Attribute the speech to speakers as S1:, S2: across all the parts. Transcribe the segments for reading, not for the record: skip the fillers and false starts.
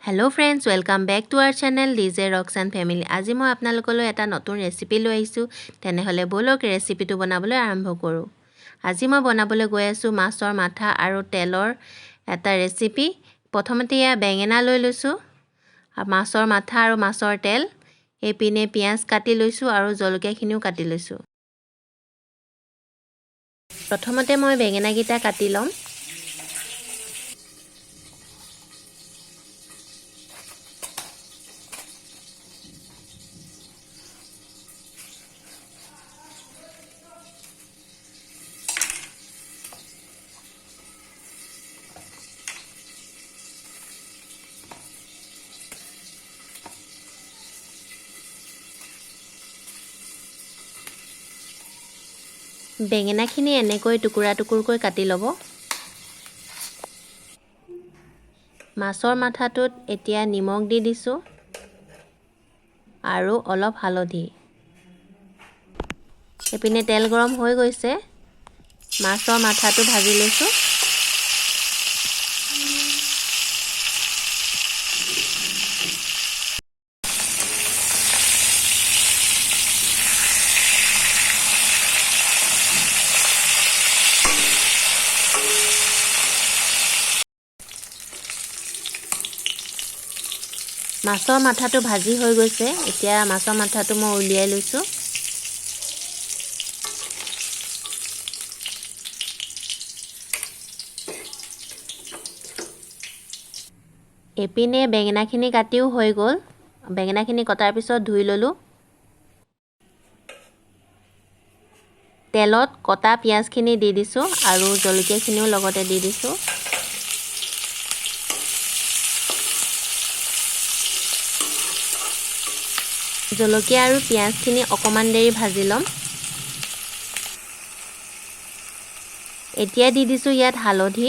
S1: Hello friends, welcome back to our channel DJ Rocks and Family. আজি মই আপোনালোকলৈ এটা নতুন ৰেচিপি লৈ আহিছো। তেনেহলে বলক ৰেচিপিটো বনাবলৈ আৰম্ভ কৰো। আজি মই বনাবলৈ গৈ আছো মাছৰ মাথা আৰু তেলৰ এটা ৰেচিপি। প্ৰথমতে ইয়া বেঙেনা লৈ লৈছো, মাছৰ মাথা আৰু মাছৰ তেল, এপিনে পিয়াজ কাটি লৈছো আৰু জলকীয়াখিনিও কাটি লৈছো। প্ৰথমতে মই বেঙেনা গিটা কাটি লম। বেঙেনাখিনি এনেকৈ টুকুৰা টুকুৰকৈ কাটি লব। মাছৰ মাথাটোত এতিয়া নিমখ দি দিছো আৰু অলপ হালধি। এপিনে তেল গৰম হৈ গৈছে, মাছৰ মাথাটো ভাজি লৈছো। মাছৰ মাথাটো ভাজি হৈ গৈছে, এতিয়া মাছৰ মাথাটো মই উলিয়াই লৈছো। এপিনে বেঙেনাখিনি কাটিও হৈ গ'ল। বেঙেনাখিনি কটাৰ পিছত ধুই ললো। তেলত কটা পিয়াজখিনি দি দিছো আৰু জলকীয়াখিনিও লগতে দি দিছো। জলকীয়া আৰু পিয়াজখিনি অকমান দেৰি ভাজি লম। এতিয়া দি দিছো ইয়াত হালধি,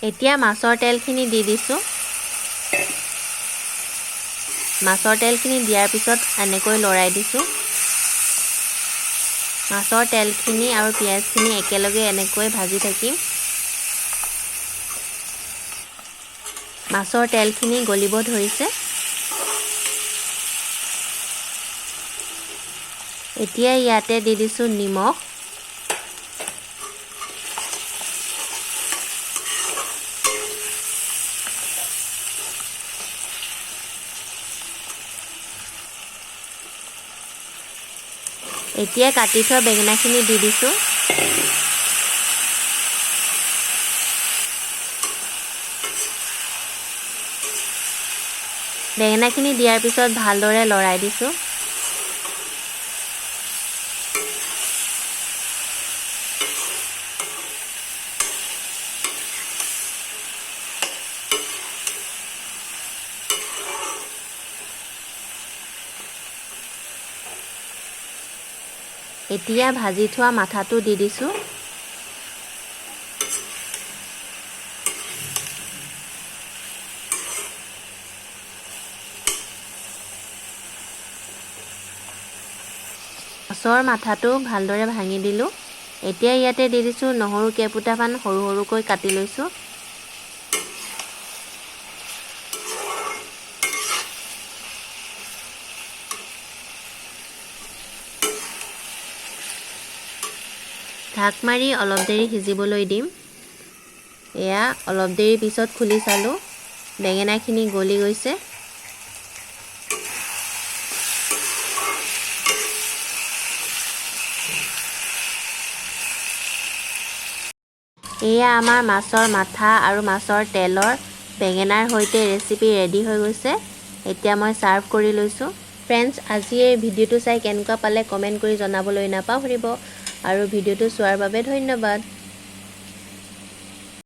S1: এতিয়া মাছৰ তেলখিনি দি দিছো। মাছৰ তেলখিনি দিয়াৰ পিছত এনেকৈ লৰাই দিছো। মাছৰ তেলখিনি আৰু পিয়াজখিনি একেলগে এনেকৈ ভাজি থাকিম। মাছৰ তেলখিনি গলিব ধৰিছে। এতিয়া ইয়াতে দি দিছো নিমখ। এতিয়া কাটি থোৱা বেঙেনাখিনি দি দিছো। বেঙেনাখিনি দিয়াৰ পিছত ভালদৰে লৰাই দিছো। এতিয়া ভাজি থোৱা মাথাটো দি দিছো। মাছৰ মাথাটো ভালদৰে ভাঙি দিলো। এতিয়া ইয়াতে দি দিছো নহৰু কেইফুটামান সৰু সৰুকৈ কাটি লৈছো। ঢাক মাৰি অলপ দেৰি সিজিবলৈ দিম। এয়া অলপ দেৰি পিছত খুলি চালো, বেঙেনাখিনি গলি গৈছে। এয়া আমাৰ মাছৰ মাথা আৰু মাছৰ তেলৰ বেঙেনাৰ সৈতে ৰেচিপি ৰেডি হৈ গৈছে। এতিয়া মই সাৰ্ভ কৰি লৈছো। ফ্ৰেণ্ডছ, আজি এই ভিডিঅ'টো চাই কেনেকুৱা পালে কমেন্ট কৰি জনাবলৈ নাপাহৰিব আৰু ভিডিঅ'টো চোৱাৰ বাবে ধন্যবাদ।